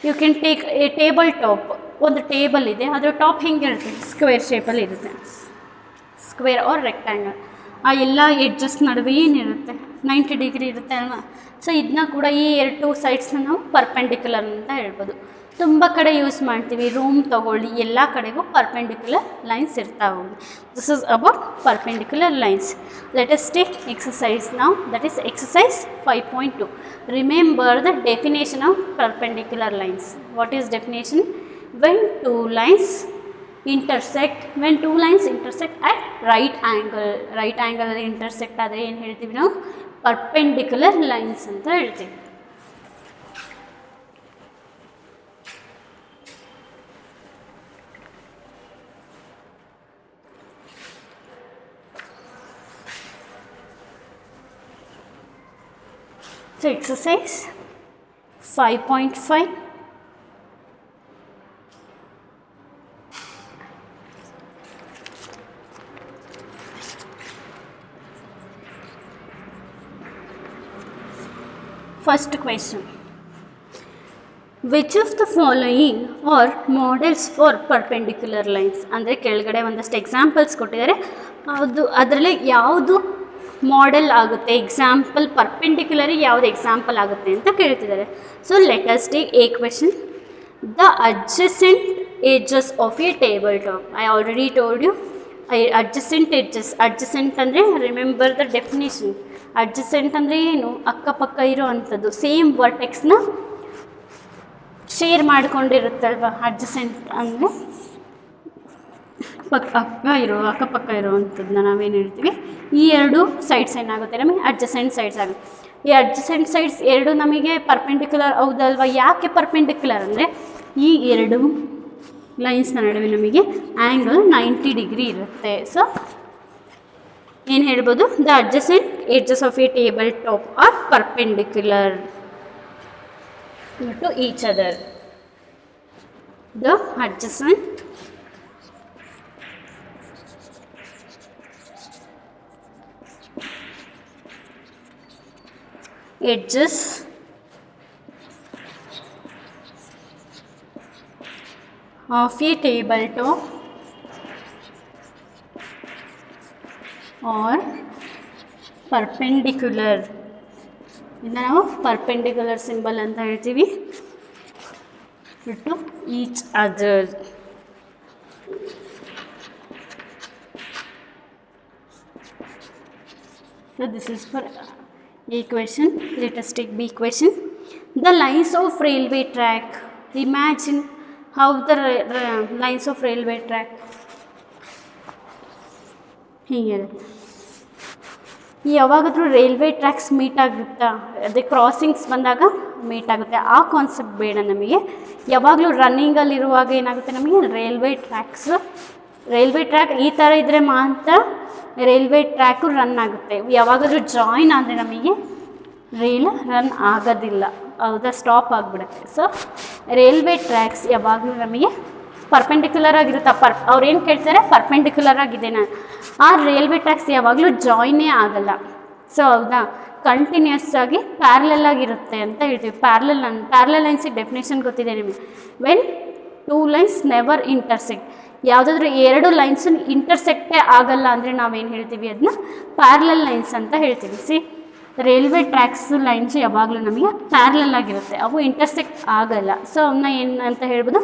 You can take a table top. ಒಂದು ಟೇಬಲ್ ಇದೆ, ಅದರ ಟಾಪ್ ಹೆಂಗಿರುತ್ತೆ, ಸ್ಕ್ವೇರ್ ಶೇಪಲ್ಲಿ ಇರುತ್ತೆ, ಸ್ಕ್ವೇರ್ ಆರ್ ರೆಕ್ಟ್ಯಾಂಗಲ್. ಆ ಎಲ್ಲ ಎಡ್ಜಸ್ ನಡುವೆ ಏನಿರುತ್ತೆ, 90 ಡಿಗ್ರಿ ಇರುತ್ತೆ ಅಲ್ವಾ? ಸೊ ಇದನ್ನ ಕೂಡ ಈ ಎರಡು ಸೈಡ್ಸ್ನ ನಾವು ಪರ್ಪೆಂಡಿಕ್ಯುಲರ್ ಅಂತ ಹೇಳ್ಬೋದು. ತುಂಬ ಕಡೆ ಯೂಸ್ ಮಾಡ್ತೀವಿ. ರೂಮ್ ತೊಗೊಳ್ಳಿ, ಎಲ್ಲ ಕಡೆಗೂ ಪರ್ಪೆಂಡಿಕ್ಯುಲರ್ ಲೈನ್ಸ್ ಇರ್ತಾವೆ. This is about perpendicular lines. Let us take exercise now, that is exercise 5.2. Remember the definition of perpendicular lines. What is definition? When two lines intersect at right angle. Right ಆ್ಯಂಗಲಲ್ಲಿ intersect ಆದರೆ ಏನು ಹೇಳ್ತೀವಿ ನಾವು? Perpendicular lines ಅಂತ ಹೇಳ್ತೀವಿ. So exercise 5.5. First question. Which of the following are models for perpendicular lines? ಅಂದರೆ ಕೆಳಗಡೆ ಒಂದಷ್ಟು ಎಕ್ಸಾಂಪಲ್ಸ್ ಕೊಟ್ಟಿದ್ದಾರೆ, ಅದರಲ್ಲಿ ಯಾವುದು ಮಾಡೆಲ್ ಆಗುತ್ತೆ, ಎಕ್ಸಾಂಪಲ್ ಪರ್ಪೆಂಡಿಕ್ಯುಲರಿ ಯಾವುದು ಎಕ್ಸಾಂಪಲ್ ಆಗುತ್ತೆ ಅಂತ ಕೇಳ್ತಿದ್ದಾರೆ. So let us take a question. The adjacent edges of a table top. I already told you adjacent edges. adjacent ಅಂದರೆ ರಿಮೆಂಬರ್ ದ ಡೆಫಿನೇಷನ್. ಅಡ್ಜಸೆಂಟ್ ಅಂದರೆ ಏನು, ಅಕ್ಕಪಕ್ಕ ಇರೋ ಅಂಥದ್ದು, ಸೇಮ್ ವರ್ಟೆಕ್ಸ್ನ ಶೇರ್ ಮಾಡ್ಕೊಂಡಿರುತ್ತಲ್ವ. ಅಡ್ಜಸೆಂಟ್ ಅಂದರೆ ಅಕ್ಕಪಕ್ಕ ಇರುವಂಥದ್ದನ್ನ ನಾವೇನು ಹೇಳ್ತೀವಿ, ಈ ಎರಡು ಸೈಡ್ಸ್ ಏನಾಗುತ್ತೆ ನಮಗೆ ಅಡ್ಜಸೆಂಟ್ ಸೈಡ್ಸ್ ಆಗುತ್ತೆ. ಈ ಅಡ್ಜಸೆಂಟ್ ಸೈಡ್ಸ್ ಎರಡು ನಮಗೆ ಪರ್ಪೆಂಡಿಕ್ಯುಲರ್ ಹೌದಲ್ವ. ಯಾಕೆ ಪರ್ಪೆಂಡಿಕ್ಯುಲರ್ ಅಂದರೆ ಈ ಎರಡು ಲೈನ್ಸ್ನ ನಡುವೆ ನಮಗೆ ಆ್ಯಂಗಲ್ 90 ಡಿಗ್ರಿ ಇರುತ್ತೆ. ಸೊ ಏನು ಹೇಳ್ಬೋದು, the adjacent edges of a table top are perpendicular to each other. The adjacent edges of a tabletop or perpendicular, ಇದನ್ನ ನಾವು ಪರ್ಪೆಂಡಿಕ್ಯುಲರ್ ಸಿಂಬಲ್ ಅಂತ ಹೇಳ್ತೀವಿ, to each other. So this is for A question. Let us take B question. The lines of railway track. Imagine how the lines of railway track. ಹೀಗಿರುತ್ತೆ. ಯಾವಾಗಾದರೂ railway tax meet ಆಗುತ್ತಾ, ಅದೇ ಕ್ರಾಸಿಂಗ್ಸ್ ಬಂದಾಗ meet ಆಗುತ್ತೆ. ಆ concept ಬೇಡ ನಮಗೆ. ಯಾವಾಗಲೂ ರನ್ನಿಂಗಲ್ಲಿರುವಾಗ ಏನಾಗುತ್ತೆ ನಮಗೆ ರೈಲ್ವೆ ಟ್ರ್ಯಾಕ್ ಈ ಥರ ಇದ್ದರೆ ಮಾತ್ರ ರೈಲ್ವೆ ಟ್ರ್ಯಾಕು ರನ್ ಆಗುತ್ತೆ. ಯಾವಾಗಾದರೂ ಜಾಯಿನ್ ಆದರೆ ನಮಗೆ ರೈಲ್ ರನ್ ಆಗೋದಿಲ್ಲ, ಹೌದಾ, ಸ್ಟಾಪ್ ಆಗಿಬಿಡುತ್ತೆ. ಸೊ ರೈಲ್ವೆ ಟ್ರ್ಯಾಕ್ಸ್ ಯಾವಾಗಲೂ ನಮಗೆ ಪರ್ಪೆಂಡಿಕ್ಯುಲರ್ ಆಗಿರುತ್ತೆ. ಅವ್ರೇನು ಕೇಳ್ತಾರೆ, ಪರ್ಪೆಂಡಿಕ್ಯುಲರ್ ಆಗಿದೆನಾ. ಆ ರೈಲ್ವೆ ಟ್ರ್ಯಾಕ್ಸ್ ಯಾವಾಗಲೂ ಜಾಯಿನೇ ಆಗಲ್ಲ. ಸೊ ಹೌದಾ, ಕಂಟಿನ್ಯೂಸ್ ಆಗಿ ಪ್ಯಾರಲಲ್ ಆಗಿರುತ್ತೆ ಅಂತ ಹೇಳ್ತೀವಿ. ಪ್ಯಾರಲಲ್ ಲೈನ್ಸಿಗೆ ಡೆಫಿನೇಷನ್ ಗೊತ್ತಿದೆ ನಿಮಗೆ. When two lines never intersect, ಯಾವುದಾದ್ರೂ ಎರಡು ಲೈನ್ಸ್ ಇಂಟರ್ಸೆಕ್ಟೇ ಆಗಲ್ಲ ಅಂದರೆ ನಾವೇನು ಹೇಳ್ತೀವಿ, ಅದನ್ನ ಪ್ಯಾರಲಲ್ ಲೈನ್ಸ್ ಅಂತ ಹೇಳ್ತೀವಿ. ಸಿ, ರೈಲ್ವೆ ಟ್ರ್ಯಾಕ್ಸ್ ಲೈನ್ಸ್ ಯಾವಾಗಲೂ ನಮಗೆ ಪ್ಯಾರಲಲ್ ಆಗಿರುತ್ತೆ, ಅವು ಇಂಟರ್ಸೆಕ್ಟ್ ಆಗಲ್ಲ. ಸೊ ಅವನ್ನ ಏನು ಅಂತ ಹೇಳ್ಬೋದು,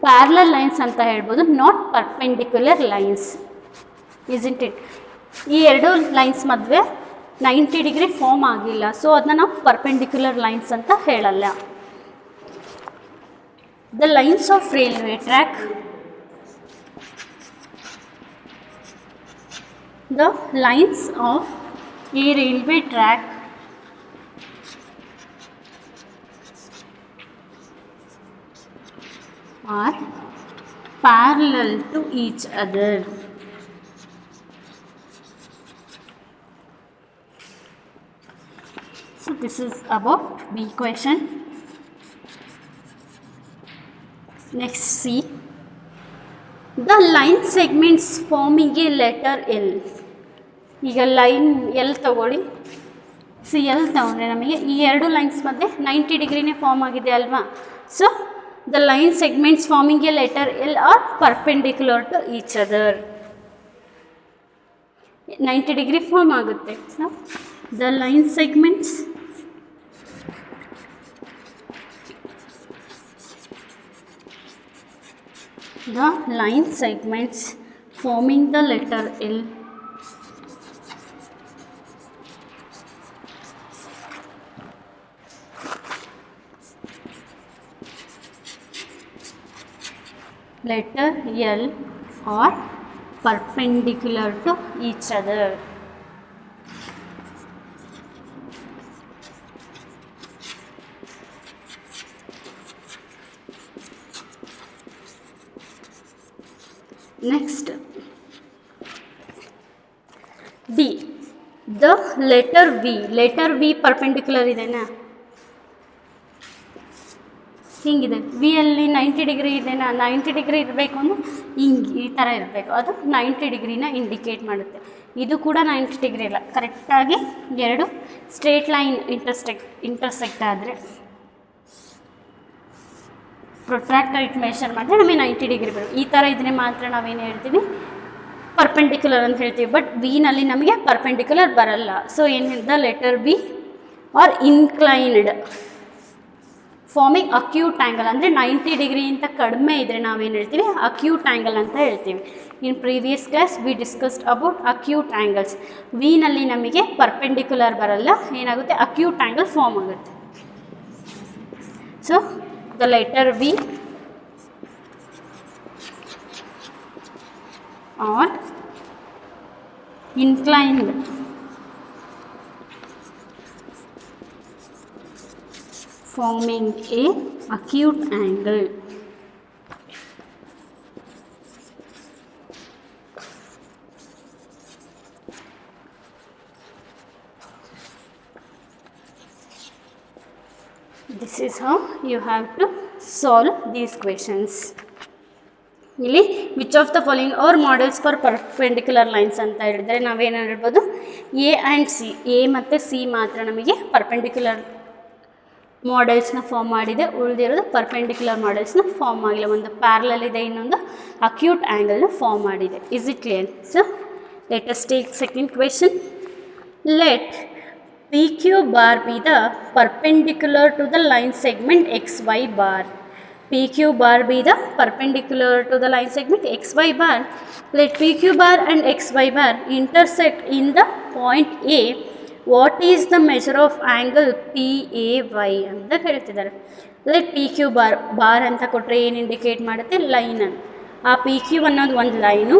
ಪ್ಯಾರಲಲ್ ಲೈನ್ಸ್ ಅಂತ ಹೇಳ್ಬೋದು, not perpendicular lines. Isn't it? ಈ ಎರಡು ಲೈನ್ಸ್ ಮಧ್ಯೆ 90 ಡಿಗ್ರಿ ಫಾರ್ಮ್ ಆಗಿಲ್ಲ, ಸೊ ಅದನ್ನ ನಾವು ಪರ್ಪೆಂಡಿಕ್ಯುಲರ್ ಲೈನ್ಸ್ ಅಂತ ಹೇಳಲ್ಲ. The lines of railway track. The lines of a railway track are parallel to each other. So this is about B question. Next, C. The line segments forming a letter L. ಈಗ line L ತಗೊಳ್ಳಿ. C, L ತಗೊಂಡ್ರೆ ನಮಗೆ ಈ ಎರಡು lines ಮಧ್ಯೆ 90 ಡಿಗ್ರಿನೇ form ಆಗಿದೆ ಅಲ್ವಾ. So the line segments forming a letter L are perpendicular to each other. 90 degree form ಆಗುತ್ತೆ. So the line segments forming the letter L are perpendicular to each other. Next, D. The letter V perpendicular ಇದೆನಾ, ಹಿಂಗಿದೆ. V ಅಲ್ಲಿ 90 degree ಇದೆನಾ, 90 degree ಇರಬೇಕು ಅಂದರೆ ಹಿಂಗೆ ಈ ಥರ ಇರಬೇಕು, ಅದು 90 ಡಿಗ್ರಿನ ಇಂಡಿಕೇಟ್ ಮಾಡುತ್ತೆ. ಇದು ಕೂಡ 90 ಡಿಗ್ರಿ ಇಲ್ಲ, ಕರೆಕ್ಟಾಗಿ ಎರಡು ಸ್ಟ್ರೇಟ್ ಲೈನ್ ಇಂಟರ್ಸೆಕ್ಟ್ ಆದರೆ ಪ್ರೊಟ್ರಾಕ್ಟರ್ ಇಟ್ ಮೆಷರ್ ಮಾಡಿದ್ರೆ ನಮಗೆ 90 ಡಿಗ್ರಿ ಬರುತ್ತೆ. ಈ ಥರ ಇದ್ರೆ ಮಾತ್ರ ನಾವೇನು ಹೇಳ್ತೀವಿ, ಪರ್ಪೆಂಡಿಕ್ಯುಲರ್ ಅಂತ ಹೇಳ್ತೀವಿ. ಬಟ್ ವಿನಲ್ಲಿ ನಮಗೆ ಪರ್ಪೆಂಡಿಕ್ಯುಲರ್ ಬರಲ್ಲ. ಸೊ ಏನು ಹೇಳಿದ, letter be are inclined forming acute angle ಅಂದರೆ 90 ಡಿಗ್ರಿಗಿಂತ ಕಡಿಮೆ ಇದ್ದರೆ ನಾವೇನು ಹೇಳ್ತೀವಿ ಅಕ್ಯೂಟ್ ಆ್ಯಂಗಲ್ ಅಂತ ಹೇಳ್ತೀವಿ. In previous class we discussed about acute angles. ವಿನಲ್ಲಿ ನಮಗೆ ಪರ್ಪೆಂಡಿಕ್ಯುಲರ್ ಬರಲ್ಲ, ಏನಾಗುತ್ತೆ ಅಕ್ಯೂಟ್ ಆ್ಯಂಗಲ್ ಫಾರ್ಮ್ ಆಗುತ್ತೆ. So the letter V are inclined forming a acute angle. This is how you have to solve these questions. ಇಲ್ಲಿ which of the following are models for perpendicular lines ಅಂತ ಹೇಳಿದರೆ ನಾವೇನು ಹೇಳ್ಬೋದು, A and C, A ಮತ್ತು C ಮಾತ್ರ ನಮಗೆ perpendicular ಮಾಡೆಲ್ಸ್ನ form ಮಾಡಿದೆ, ಉಳಿದಿರೋದು ಪರ್ಪೆಂಡಿಕ್ಯುಲರ್ ಮಾಡೆಲ್ಸ್ನ ಫಾರ್ಮ್ ಆಗಿಲ್ಲ. ಒಂದು ಪ್ಯಾರಲಲ್ ಇದೆ, ಇನ್ನೊಂದು ಅಕ್ಯೂಟ್ ಆ್ಯಂಗಲ್ನ ಫಾರ್ಮ್ ಮಾಡಿದೆ. Is it clear? So let us take second question. Let P Q bar be the perpendicular to the line segment X Y bar. PQ bar be the perpendicular to the line segment XY bar. Let PQ bar and XY bar intersect in the point A. What is the measure of angle PAY ಅಂತ ಹೇಳ್ತಿದ್ದಾರೆ. Let PQ bar ಅಂತ ಕೊಟ್ಟರೆ ಏನು indicate ಮಾಡುತ್ತೆ, line ಅಂತ. ಆ PQ ಅನ್ನೋದು ಒಂದು line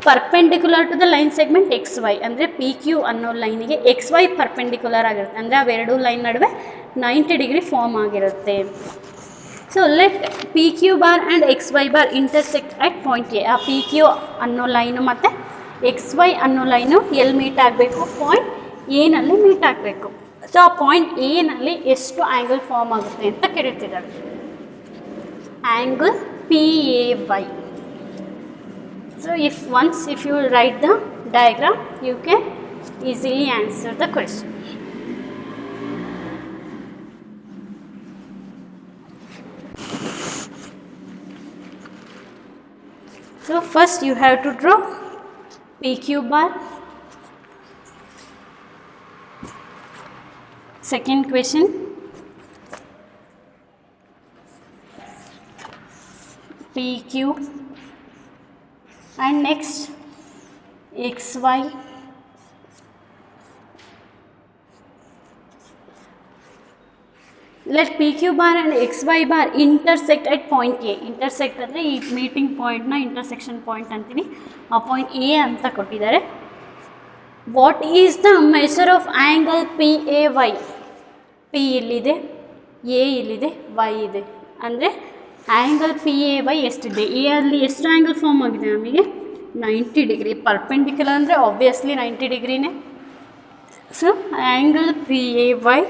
perpendicular to the line segment XY ಅಂದರೆ PQ ಅನ್ನೋ ಲೈನಿಗೆ XY ಪರ್ಪೆಂಡಿಕ್ಯುಲರ್ ಆಗಿರುತ್ತೆ, ಅಂದರೆ ಅವೆರಡು ಲೈನ್ ನಡುವೆ 90 ಡಿಗ್ರಿ ಫಾರ್ಮ್ ಆಗಿರುತ್ತೆ. So let P Q bar and X Y bar intersect at point A. ಆ ಪಿ ಕ್ಯೂ ಅನ್ನೋ ಲೈನು ಮತ್ತು ಎಕ್ಸ್ ವೈ ಅನ್ನೋ ಲೈನು ಎಲ್ಲಿ ಮೀಟ್ ಆಗಬೇಕು, ಪಾಯಿಂಟ್ ಎನಲ್ಲಿ ಮೀಟ್ ಆಗಬೇಕು. ಸೊ ಆ ಪಾಯಿಂಟ್ ಎನಲ್ಲಿ ಎಷ್ಟು ಆ್ಯಂಗಲ್ ಫಾರ್ಮ್ ಆಗುತ್ತೆ ಅಂತ ಕೇಳ್ತಿದ್ದಾರೆ. Angle P A Y. So if you write the diagram, you can easily answer the question. So first you have to draw PQ bar. Second question, PQ and next XY. Let PQ bar and XY bar intersect at point A. Intersect ಅಂದರೆ ಈ meeting ಪಾಯಿಂಟ್ನ intersection point ಅಂತೀವಿ. ಆ point A ಅಂತ ಕೊಟ್ಟಿದ್ದಾರೆ. What is the measure of angle P A Y. P ಇಲ್ಲಿದೆ, A ಇಲ್ಲಿದೆ, Y ಇದೆ. ಅಂದರೆ ಆ್ಯಂಗಲ್ ಪಿ ಎ ವೈ ಎಷ್ಟಿದೆ, ಎ ಅಲ್ಲಿ ಎಷ್ಟು ಆ್ಯಂಗಲ್ ಫಾರ್ಮ್ ಆಗಿದೆ ನಮಗೆ 90 ಡಿಗ್ರಿ. ಪರ್ಪೆಂಡಿಕ್ಯುಲರ್ ಅಂದರೆ ಆಬ್ವಿಯಸ್ಲಿ 90 ಡಿಗ್ರಿನೇ. So angle P A Y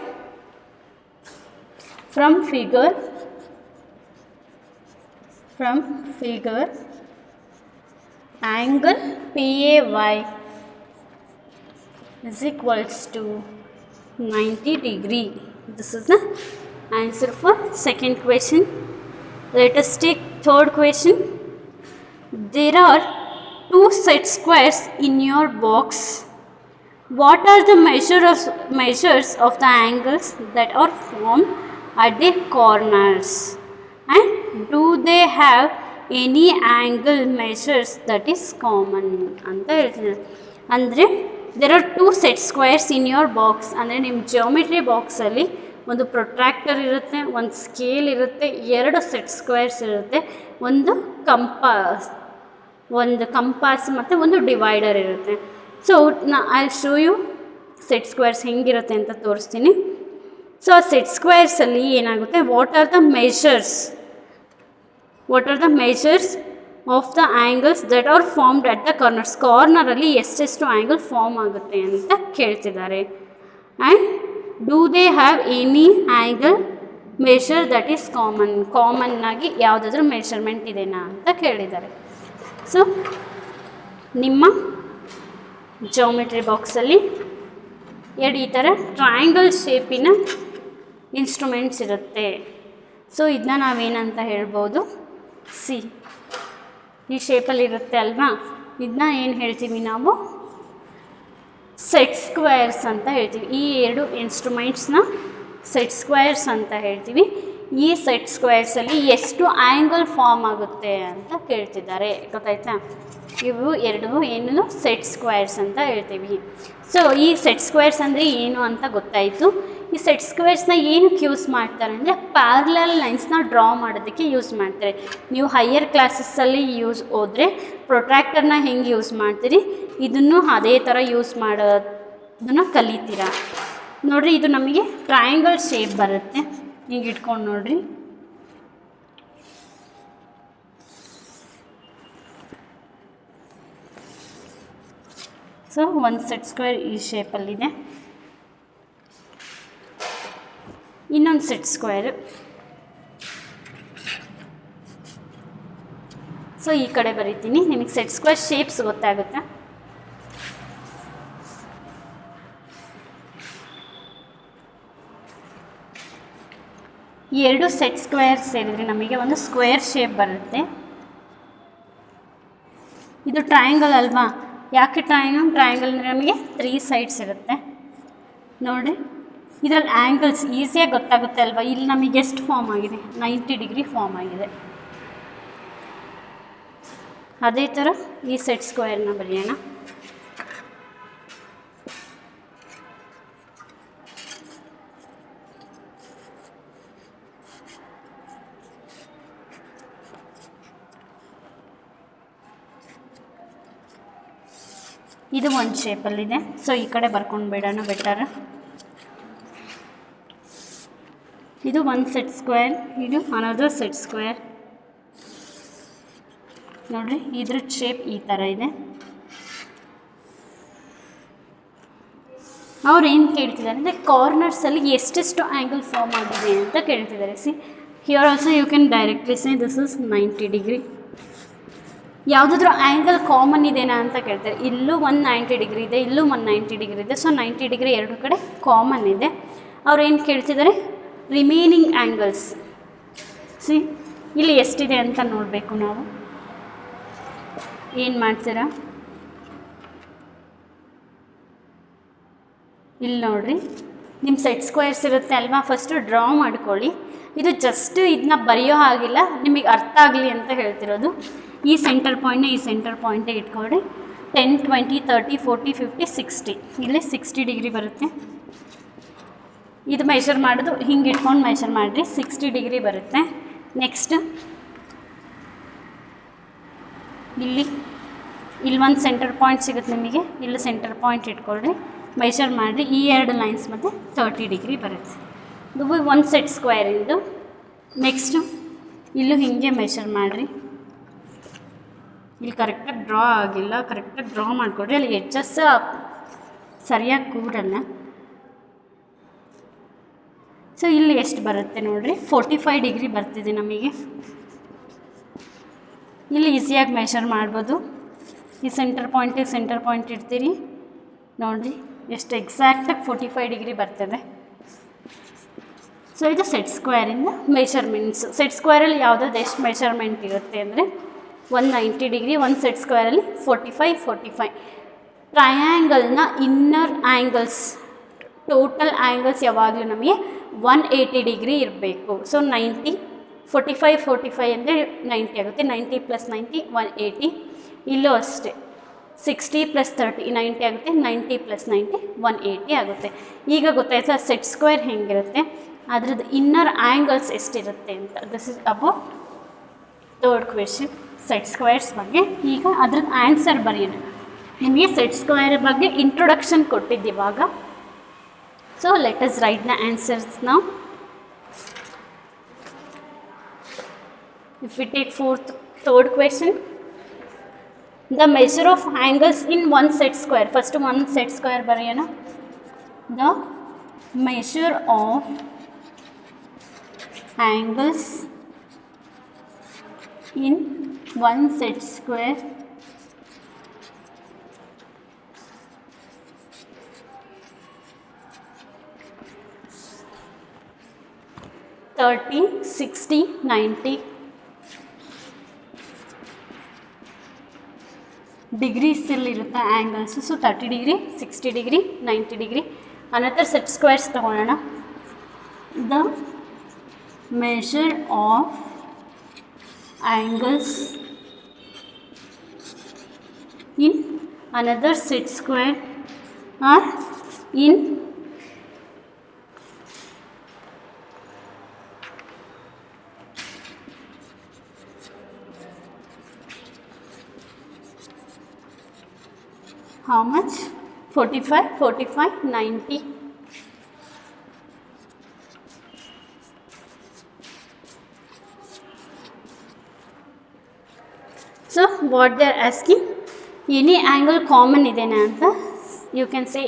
from figure angle PAY is equals to 90 degree. This is the answer for second question. Let us take third question. There are two set squares in your box. What are the measures of the angles that are formed at the corners, and do they have any angle measures that is common ಅಂತ ಹೇಳ್ತಿದ್ದಾರೆ. ಅಂದರೆ there are two set squares in your box. ಅಂದರೆ ನಿಮ್ಮ geometry ಬಾಕ್ಸಲ್ಲಿ ಒಂದು protractor ಇರುತ್ತೆ, ಒಂದು scale ಇರುತ್ತೆ, ಎರಡು ಸೆಟ್ ಸ್ಕ್ವೇರ್ಸ್ ಇರುತ್ತೆ, ಒಂದು ಕಂಪಾಸ್ ಮತ್ತು ಒಂದು ಡಿವೈಡರ್ ಇರುತ್ತೆ. So I show you set squares ಹೆಂಗಿರುತ್ತೆ ಅಂತ ತೋರಿಸ್ತೀನಿ. ಸೊ ಆ ಸೆಟ್ ಸ್ಕ್ವೇರ್ಸಲ್ಲಿ ಏನಾಗುತ್ತೆ, what are the measures of the angles that are formed at the corners. ಕಾರ್ನರಲ್ಲಿ ಎಷ್ಟೆಷ್ಟು ಆ್ಯಂಗಲ್ ಫಾರ್ಮ್ ಆಗುತ್ತೆ ಅಂತ ಕೇಳ್ತಿದ್ದಾರೆ. And do they have any angle measure that is common ಆಗಿ ಯಾವುದಾದ್ರೂ ಮೆಷರ್ಮೆಂಟ್ ಇದೆನಾ ಅಂತ ಕೇಳಿದ್ದಾರೆ. ಸೊ ನಿಮ್ಮ ಜಿಯೋಮೆಟ್ರಿ ಬಾಕ್ಸಲ್ಲಿ ಈ ಥರ ಟ್ರಯಾಂಗಲ್ ಶೇಪಿನ ಇನ್ಸ್ಟ್ರೂಮೆಂಟ್ಸ್ ಇರುತ್ತೆ. ಸೊ ಇದನ್ನ ನಾವೇನಂತ ಹೇಳ್ಬೋದು, ಈ ಶೇಪಲ್ಲಿ ಇರುತ್ತೆ ಅಲ್ವಾ, ಇದನ್ನ ಏನು ಹೇಳ್ತೀವಿ ನಾವು, ಸೆಟ್ ಸ್ಕ್ವೇರ್ಸ್ ಅಂತ ಹೇಳ್ತೀವಿ. ಈ ಎರಡು ಇನ್ಸ್ಟ್ರೂಮೆಂಟ್ಸ್ನ ಸೆಟ್ ಸ್ಕ್ವೇರ್ಸ್ ಅಂತ ಹೇಳ್ತೀವಿ. ಈ ಸೆಟ್ ಸ್ಕ್ವೇರ್ಸಲ್ಲಿ ಎಷ್ಟು ಆ್ಯಂಗಲ್ ಫಾರ್ಮ್ ಆಗುತ್ತೆ ಅಂತ ಕೇಳ್ತಿದ್ದಾರೆ. ಗೊತ್ತಾಯ್ತಾ? ಇವು ಎರಡು ಏನು ಸೆಟ್ ಸ್ಕ್ವೇರ್ಸ್ ಅಂತ ಹೇಳ್ತೀವಿ. ಸೊ ಈ ಸೆಟ್ ಸ್ಕ್ವೇರ್ಸ್ ಅಂದರೆ ಏನು ಅಂತ ಗೊತ್ತಾಯಿತು. ಈ ಸೆಟ್ ಸ್ಕ್ವೇರ್ಸ್ನ ಏನಕ್ಕೆ ಯೂಸ್ ಮಾಡ್ತಾರೆ ಅಂದರೆ ಪ್ಯಾರಲಲ್ ಲೈನ್ಸ್ನ ಡ್ರಾ ಮಾಡೋದಕ್ಕೆ ಯೂಸ್ ಮಾಡ್ತಾರೆ. ನೀವು ಹೈಯರ್ ಕ್ಲಾಸಸ್ಸಲ್ಲಿ ಹೋದರೆ ಪ್ರೊಟ್ರಾಕ್ಟರ್ನ ಹೆಂಗೆ ಯೂಸ್ ಮಾಡ್ತೀರಿ, ಇದನ್ನು ಅದೇ ಥರ ಯೂಸ್ ಮಾಡೋದನ್ನು ಕಲಿತೀರಾ. ನೋಡಿರಿ, ಇದು ನಮಗೆ ಟ್ರಯಾಂಗಲ್ ಶೇಪ್ ಬರುತ್ತೆ. ಹಿಂಗೆ ಇಟ್ಕೊಂಡು ನೋಡಿರಿ. ಸೊ ಒಂದು ಸೆಟ್ ಸ್ಕ್ವೇರ್ ಈ ಶೇಪಲ್ಲಿದೆ, ಇನ್ನೊಂದು ಸೆಟ್ ಸ್ಕ್ವೇರ್ ಸೊ ಈ ಕಡೆ ಬರೀತೀನಿ, ನಿಮಗೆ ಸೆಟ್ ಸ್ಕ್ವೇರ್ ಶೇಪ್ಸ್ ಗೊತ್ತಾಗುತ್ತೆ. ಈ ಎರಡು ಸೆಟ್ ಸ್ಕ್ವೇರ್ ಸೇರಿದ್ರೆ ನಮಗೆ ಒಂದು ಸ್ಕ್ವೇರ್ ಶೇಪ್ ಬರುತ್ತೆ. ಇದು ಟ್ರಯಾಂಗಲ್ ಅಲ್ವಾ? ಯಾಕೆ ಟ್ರಯಾಂಗಲ್ ಅಂದರೆ ನಮಗೆ 3 ಸೈಡ್ಸ್ ಇರುತ್ತೆ. ನೋಡಿ, ಇದರಲ್ಲಿ ಆ್ಯಂಗಲ್ಸ್ ಈಸಿಯಾಗಿ ಗೊತ್ತಾಗುತ್ತೆ ಅಲ್ವಾ? ಇಲ್ಲಿ ನಮಗೆ ಎಷ್ಟು ಫಾರ್ಮ್ ಆಗಿದೆ? 90 ಡಿಗ್ರಿ ಫಾರ್ಮ್ ಆಗಿದೆ. ಅದೇ ಥರ ಈ ಸೆಟ್ ಸ್ಕ್ವೇರ್ನ ಬರೆಯೋಣ. ಇದು ಒಂದು ಶೇಪಲ್ಲಿದೆ. ಸೊ ಈ ಕಡೆ ಬರ್ಕೊಂಡು ಬಿಡೋಣ ಬೆಟರ್. ಇದು ಒಂದು ಸೆಟ್ ಸ್ಕ್ವೇರ್, ಇದು ಅನದರ್ ಸೆಟ್ ಸ್ಕ್ವೇರ್. ನೋಡಿರಿ, ಇದ್ರ ಶೇಪ್ ಈ ಥರ ಇದೆ. ಅವ್ರು ಏನು ಕೇಳ್ತಿದ್ದಾರೆ ಅಂದರೆ ಕಾರ್ನರ್ಸಲ್ಲಿ ಎಷ್ಟೆಷ್ಟು ಆ್ಯಂಗಲ್ ಫಾರ್ಮ್ ಆಗಿದೆ ಅಂತ ಕೇಳ್ತಿದ್ದಾರೆ. See here also you can directly say this is 90 degree. ಯಾವುದಾದ್ರೂ ಆ್ಯಂಗಲ್ ಕಾಮನ್ ಇದೆನಾ ಅಂತ ಕೇಳ್ತಾರೆ. ಇಲ್ಲೂ ಒಂದು 90 ಡಿಗ್ರಿ ಇದೆ, ಇಲ್ಲೂ ಒಂದು 90 ಡಿಗ್ರಿ ಇದೆ. ಸೊ 90 ಡಿಗ್ರಿ ಎರಡು ಕಡೆ ಕಾಮನ್ ಇದೆ. ಅವ್ರು ಏನು ಕೇಳ್ತಿದ್ದಾರೆ? Remaining angles. ಸಿ ಇಲ್ಲಿ ಎಷ್ಟಿದೆ ಅಂತ ನೋಡಬೇಕು ನಾವು. ಏನು ಮಾಡ್ತೀರಾ? ಇಲ್ಲಿ ನೋಡಿರಿ, ನಿಮ್ಮ ಸೆಟ್ ಸ್ಕ್ವೇರ್ಸ್ ಇರುತ್ತೆ ಅಲ್ವಾ? ಫಸ್ಟು ಡ್ರಾ ಮಾಡ್ಕೊಳ್ಳಿ. ಇದು ಜಸ್ಟ್ ಇದನ್ನ ಬರೆಯೋ ಹಾಗಿಲ್ಲ, ನಿಮಗೆ ಅರ್ಥ ಆಗಲಿ ಅಂತ ಹೇಳ್ತಿರೋದು. ಈ ಸೆಂಟರ್ ಪಾಯಿಂಟ್ನ ಈ ಸೆಂಟರ್ ಪಾಯಿಂಟೇ ಇಟ್ಕೊಳ್ಳಿ. 10, 20, 30, 40, 50, 60. ಇಲ್ಲಿ 60 ಡಿಗ್ರಿ ಬರುತ್ತೆ. ಇದು ಮೆಷರ್ ಮಾಡೋದು ಹಿಂಗೆ ಇಟ್ಕೊಂಡು ಮೆಷರ್ ಮಾಡಿರಿ, 60 ಡಿಗ್ರಿ ಬರುತ್ತೆ. ನೆಕ್ಸ್ಟ್ ಇಲ್ಲಿ ಒಂದು ಸೆಂಟರ್ ಪಾಯಿಂಟ್ ಸಿಗುತ್ತೆ ನಿಮಗೆ. ಇಲ್ಲಿ ಸೆಂಟರ್ ಪಾಯಿಂಟ್ ಇಟ್ಕೊಳ್ಳಿ, ಮೆಷರ್ ಮಾಡಿರಿ. ಈ ಎರಡು ಲೈನ್ಸ್ ಮತ್ತು 30 ಡಿಗ್ರಿ ಬರುತ್ತೆ. ಇದು ಒಂದು ಸೆಟ್ ಸ್ಕ್ವೇರ್ ಇದು. ನೆಕ್ಸ್ಟು ಇಲ್ಲೂ ಹೀಗೆ ಮೆಷರ್ ಮಾಡಿರಿ. ಇಲ್ಲಿ ಕರೆಕ್ಟಾಗಿ ಡ್ರಾ ಆಗಿಲ್ಲ, ಕರೆಕ್ಟಾಗಿ ಡ್ರಾ ಮಾಡಿಕೊಡ್ರಿ. ಅಲ್ಲಿ ಎಡ್ಜಸ್ ಸರಿಯಾಗಿ ಕೂರಲ್ಲ. ಸೊ ಇಲ್ಲಿ ಎಷ್ಟು ಬರುತ್ತೆ ನೋಡಿರಿ, 45 ಡಿಗ್ರಿ ಬರ್ತಿದೆ ನಮಗೆ. ಇಲ್ಲಿ ಈಸಿಯಾಗಿ ಮೆಷರ್ ಮಾಡ್ಬೋದು. ಈ ಸೆಂಟರ್ ಪಾಯಿಂಟ್ ಇಡ್ತೀರಿ, ನೋಡಿರಿ ಎಷ್ಟು ಎಕ್ಸಾಕ್ಟಾಗಿ 45 ಡಿಗ್ರಿ ಬರ್ತದೆ. ಸೊ ಇದು ಸೆಟ್ ಸ್ಕ್ವೇರಿಂದ ಮೆಷರ್ಮೆಂಟ್ಸು. ಸೆಟ್ ಸ್ಕ್ವೇರಲ್ಲಿ ಯಾವುದಾದ್ರು ಎಷ್ಟು ಮೆಷರ್ಮೆಂಟ್ ಇರುತ್ತೆ ಅಂದರೆ 190 ಡಿಗ್ರಿ, ಒಂದು ಸೆಟ್ ಸ್ಕ್ವೇರಲ್ಲಿ 45. ಟ್ರಯಾಂಗಲ್ನ ಇನ್ನರ್ ಆ್ಯಂಗಲ್ಸ್, ಟೋಟಲ್ ಆ್ಯಂಗಲ್ಸ್ ಯಾವಾಗಲೂ ನಮಗೆ 180 ಡಿಗ್ರಿ ಇರಬೇಕು. ಸೊ 90, 45 ಅಂದರೆ 90 ಆಗುತ್ತೆ. 90 + 90 180. ಇಲ್ಲೂ ಅಷ್ಟೇ 60 + 30 90 ಆಗುತ್ತೆ. 90 + 90 180 ಆಗುತ್ತೆ. ಈಗ ಗೊತ್ತಾಯ್ತಾ ಸೆಟ್ ಸ್ಕ್ವೇರ್ ಹೆಂಗಿರುತ್ತೆ, ಅದ್ರದ್ದು ಇನ್ನರ್ ಆ್ಯಂಗಲ್ಸ್ ಎಷ್ಟಿರುತ್ತೆ ಅಂತ. This is about third question, set squares ಬಗ್ಗೆ. ಈಗ ಅದ್ರದ್ದು ಆನ್ಸರ್ ಬರೆಯೋಣ. ನಿಮಗೆ ಸೆಟ್ ಸ್ಕ್ವೇರ್ ಬಗ್ಗೆ ಇಂಟ್ರೊಡಕ್ಷನ್ ಕೊಟ್ಟಿದ್ದಿವಾಗ. So let us write the answers now. If we take third question, the measure of angles in one set square. First one set square bariyana. The measure of angles in one set square (30, 60, 90) degrees ಇರುತ್ತೆ angles. So 30 degree, 60 degree, 90 degree. Another set squares ತಗೊಳ್ಳೋಣ. The measure of angles in another set square or in how much? 45, 45, 90. So what they are asking, any angle common idena anta, you can say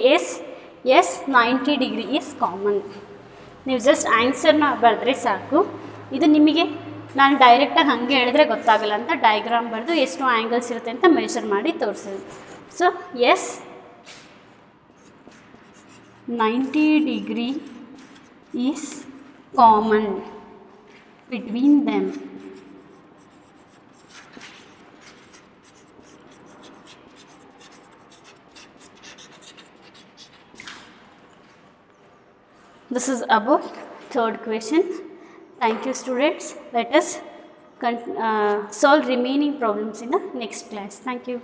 yes 90 degree is common. ನೀವು just ಆನ್ಸರ್ನ ಬರೆದ್ರೆ ಸಾಕು. ಇದು ನಿಮಗೆ ನಾನು ಡೈರೆಕ್ಟಾಗಿ ಹಾಗೆ ಹೇಳಿದ್ರೆ ಗೊತ್ತಾಗಲ್ಲ ಅಂತ ಡಯಾಗ್ರಾಮ್ ಬರೆದು ಎಷ್ಟು ಆ್ಯಂಗಲ್ಸ್ ಇರುತ್ತೆ ಅಂತ ಮೆಷರ್ ಮಾಡಿ ತೋರಿಸಿದೆ. So as 90 degree is common between them. This is about third question. Thank you students. Let us solve remaining problems in the next class. Thank you.